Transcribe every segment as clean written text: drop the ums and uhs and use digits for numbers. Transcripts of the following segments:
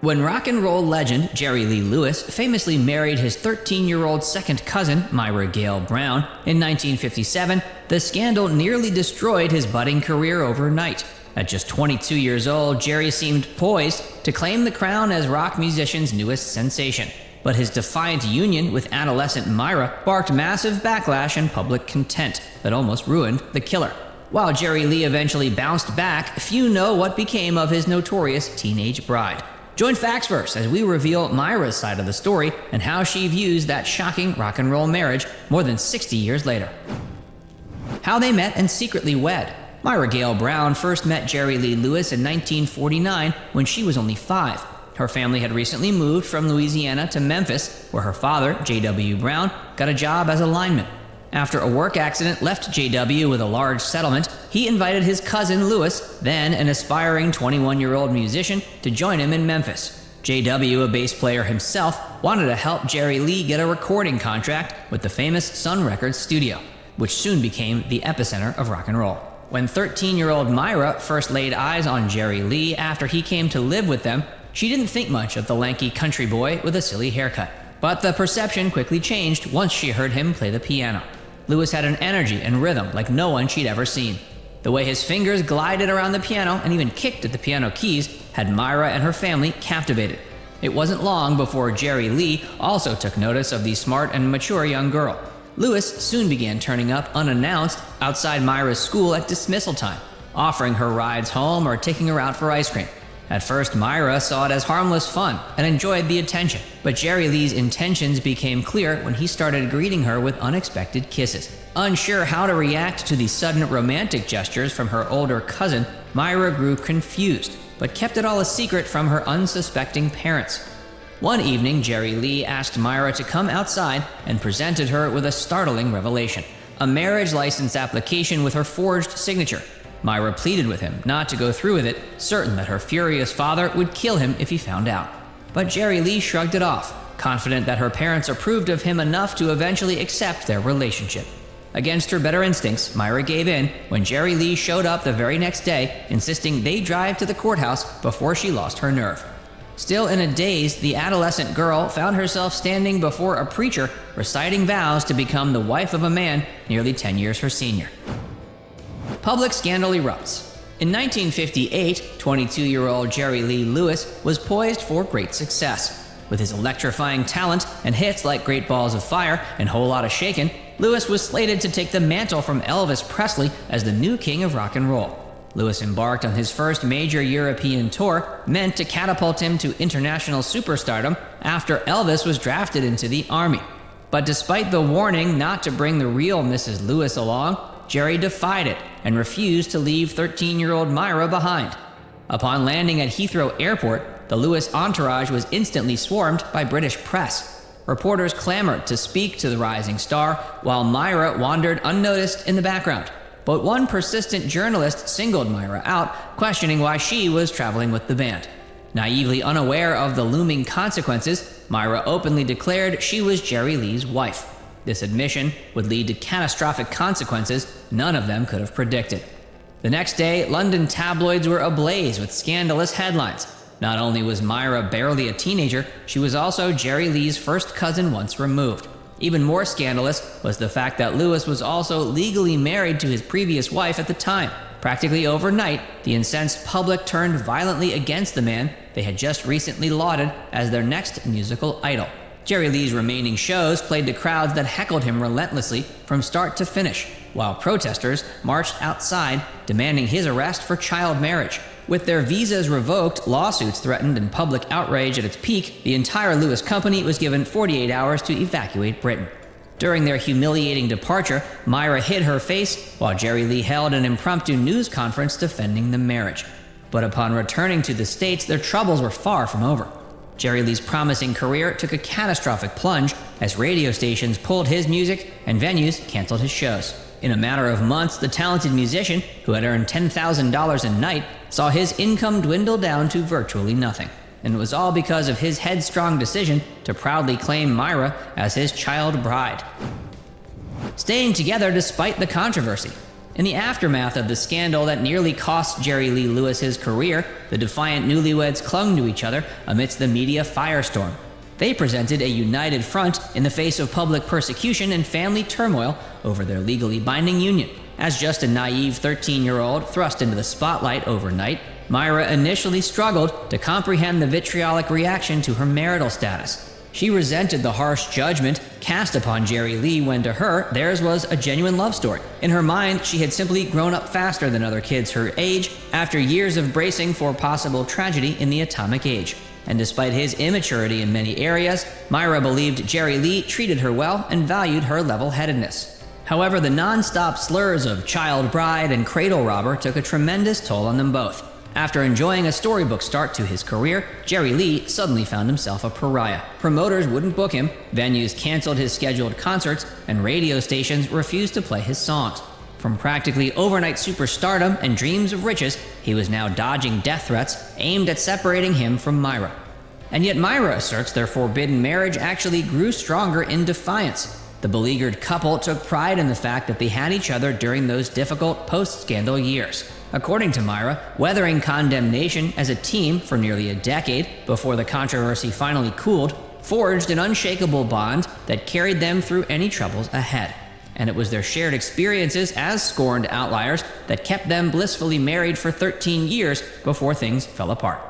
When rock and roll legend Jerry Lee Lewis famously married his 13-year-old second cousin, Myra Gale Brown, in 1957, the scandal nearly destroyed his budding career overnight. At just 22 years old, Jerry seemed poised to claim the crown as rock musician's newest sensation. But his defiant union with adolescent Myra sparked massive backlash and public contempt that almost ruined the killer. While Jerry Lee eventually bounced back, few know what became of his notorious teenage bride. Join Factsverse as we reveal Myra's side of the story and how she views that shocking rock and roll marriage more than 60 years later. How they met and secretly wed. Myra Gale Brown first met Jerry Lee Lewis in 1949 when she was only 5. Her family had recently moved from Louisiana to Memphis, where her father, J.W. Brown, got a job as a lineman. After a work accident left J.W. with a large settlement, he invited his cousin Lewis, then an aspiring 21-year-old musician, to join him in Memphis. J.W., a bass player himself, wanted to help Jerry Lee get a recording contract with the famous Sun Records studio, which soon became the epicenter of rock and roll. When 13-year-old Myra first laid eyes on Jerry Lee after he came to live with them, she didn't think much of the lanky country boy with a silly haircut. But the perception quickly changed once she heard him play the piano. Lewis had an energy and rhythm like no one she'd ever seen. The way his fingers glided around the piano and even kicked at the piano keys had Myra and her family captivated. It wasn't long before Jerry Lee also took notice of the smart and mature young girl. Lewis soon began turning up unannounced outside Myra's school at dismissal time, offering her rides home or taking her out for ice cream. At first, Myra saw it as harmless fun and enjoyed the attention, but Jerry Lee's intentions became clear when he started greeting her with unexpected kisses. Unsure how to react to the sudden romantic gestures from her older cousin, Myra grew confused, but kept it all a secret from her unsuspecting parents. One evening, Jerry Lee asked Myra to come outside and presented her with a startling revelation: a marriage license application with her forged signature. Myra pleaded with him not to go through with it, certain that her furious father would kill him if he found out. But Jerry Lee shrugged it off, confident that her parents approved of him enough to eventually accept their relationship. Against her better instincts, Myra gave in when Jerry Lee showed up the very next day, insisting they drive to the courthouse before she lost her nerve. Still in a daze, the adolescent girl found herself standing before a preacher reciting vows to become the wife of a man nearly 10 years her senior. Public scandal erupts. In 1958, 22-year-old Jerry Lee Lewis was poised for great success. With his electrifying talent and hits like Great Balls of Fire and Whole Lotta Shakin', Lewis was slated to take the mantle from Elvis Presley as the new king of rock and roll. Lewis embarked on his first major European tour, meant to catapult him to international superstardom after Elvis was drafted into the army. But despite the warning not to bring the real Mrs. Lewis along, Jerry defied it and refused to leave 13-year-old Myra behind. Upon landing at Heathrow Airport, the Lewis entourage was instantly swarmed by British press. Reporters clamored to speak to the rising star, while Myra wandered unnoticed in the background. But one persistent journalist singled Myra out, questioning why she was traveling with the band. Naively unaware of the looming consequences, Myra openly declared she was Jerry Lee's wife. This admission would lead to catastrophic consequences none of them could have predicted. The next day, London tabloids were ablaze with scandalous headlines. Not only was Myra barely a teenager, she was also Jerry Lee's first cousin once removed. Even more scandalous was the fact that Lewis was also legally married to his previous wife at the time. Practically overnight, the incensed public turned violently against the man they had just recently lauded as their next musical idol. Jerry Lee's remaining shows played to crowds that heckled him relentlessly from start to finish, while protesters marched outside demanding his arrest for child marriage. With their visas revoked, lawsuits threatened, and public outrage at its peak, the entire Lewis company was given 48 hours to evacuate Britain. During their humiliating departure, Myra hid her face while Jerry Lee held an impromptu news conference defending the marriage. But upon returning to the States, their troubles were far from over. Jerry Lee's promising career took a catastrophic plunge as radio stations pulled his music and venues canceled his shows. In a matter of months, the talented musician, who had earned $10,000 a night, saw his income dwindle down to virtually nothing. And it was all because of his headstrong decision to proudly claim Myra as his child bride. Staying together despite the controversy. In the aftermath of the scandal that nearly cost Jerry Lee Lewis his career, the defiant newlyweds clung to each other amidst the media firestorm. They presented a united front in the face of public persecution and family turmoil over their legally binding union. As just a naive 13-year-old thrust into the spotlight overnight, Myra initially struggled to comprehend the vitriolic reaction to her marital status. She resented the harsh judgment cast upon Jerry Lee when, to her, theirs was a genuine love story. In her mind, she had simply grown up faster than other kids her age after years of bracing for possible tragedy in the atomic age. And despite his immaturity in many areas, Myra believed Jerry Lee treated her well and valued her level-headedness. However, the non-stop slurs of child bride and cradle robber took a tremendous toll on them both. After enjoying a storybook start to his career, Jerry Lee suddenly found himself a pariah. Promoters wouldn't book him, venues canceled his scheduled concerts, and radio stations refused to play his songs. From practically overnight superstardom and dreams of riches, he was now dodging death threats aimed at separating him from Myra. And yet Myra asserts their forbidden marriage actually grew stronger in defiance. The beleaguered couple took pride in the fact that they had each other during those difficult post-scandal years. According to Myra, weathering condemnation as a team for nearly a decade before the controversy finally cooled forged an unshakable bond that carried them through any troubles ahead. And it was their shared experiences as scorned outliers that kept them blissfully married for 13 years before things fell apart.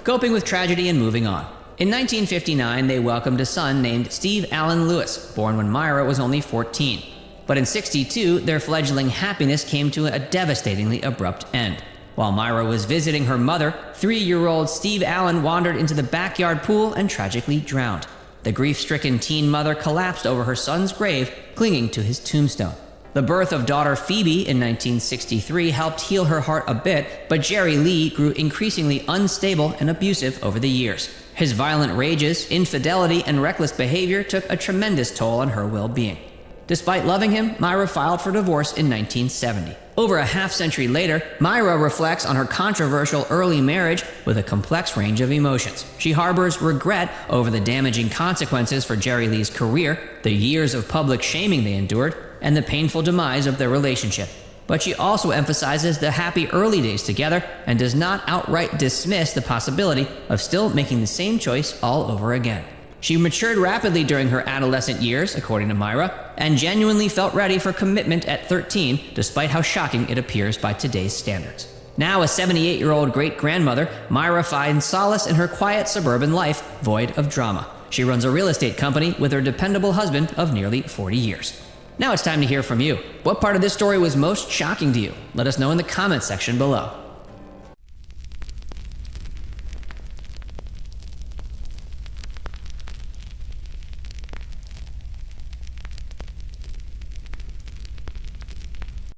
Coping with tragedy and moving on. In 1959, they welcomed a son named Steve Allen Lewis, born when Myra was only 14. But in '62, their fledgling happiness came to a devastatingly abrupt end. While Myra was visiting her mother, 3-year-old Steve Allen wandered into the backyard pool and tragically drowned. The grief-stricken teen mother collapsed over her son's grave, clinging to his tombstone. The birth of daughter Phoebe in 1963 helped heal her heart a bit, but Jerry Lee grew increasingly unstable and abusive over the years. His violent rages, infidelity, and reckless behavior took a tremendous toll on her well-being. Despite loving him, Myra filed for divorce in 1970. Over a half-century later, Myra reflects on her controversial early marriage with a complex range of emotions. She harbors regret over the damaging consequences for Jerry Lee's career, the years of public shaming they endured, and the painful demise of their relationship. But she also emphasizes the happy early days together and does not outright dismiss the possibility of still making the same choice all over again. She matured rapidly during her adolescent years, according to Myra, and genuinely felt ready for commitment at 13, despite how shocking it appears by today's standards. Now a 78-year-old great-grandmother, Myra finds solace in her quiet suburban life, void of drama. She runs a real estate company with her dependable husband of nearly 40 years. Now it's time to hear from you. What part of this story was most shocking to you? Let us know in the comments section below.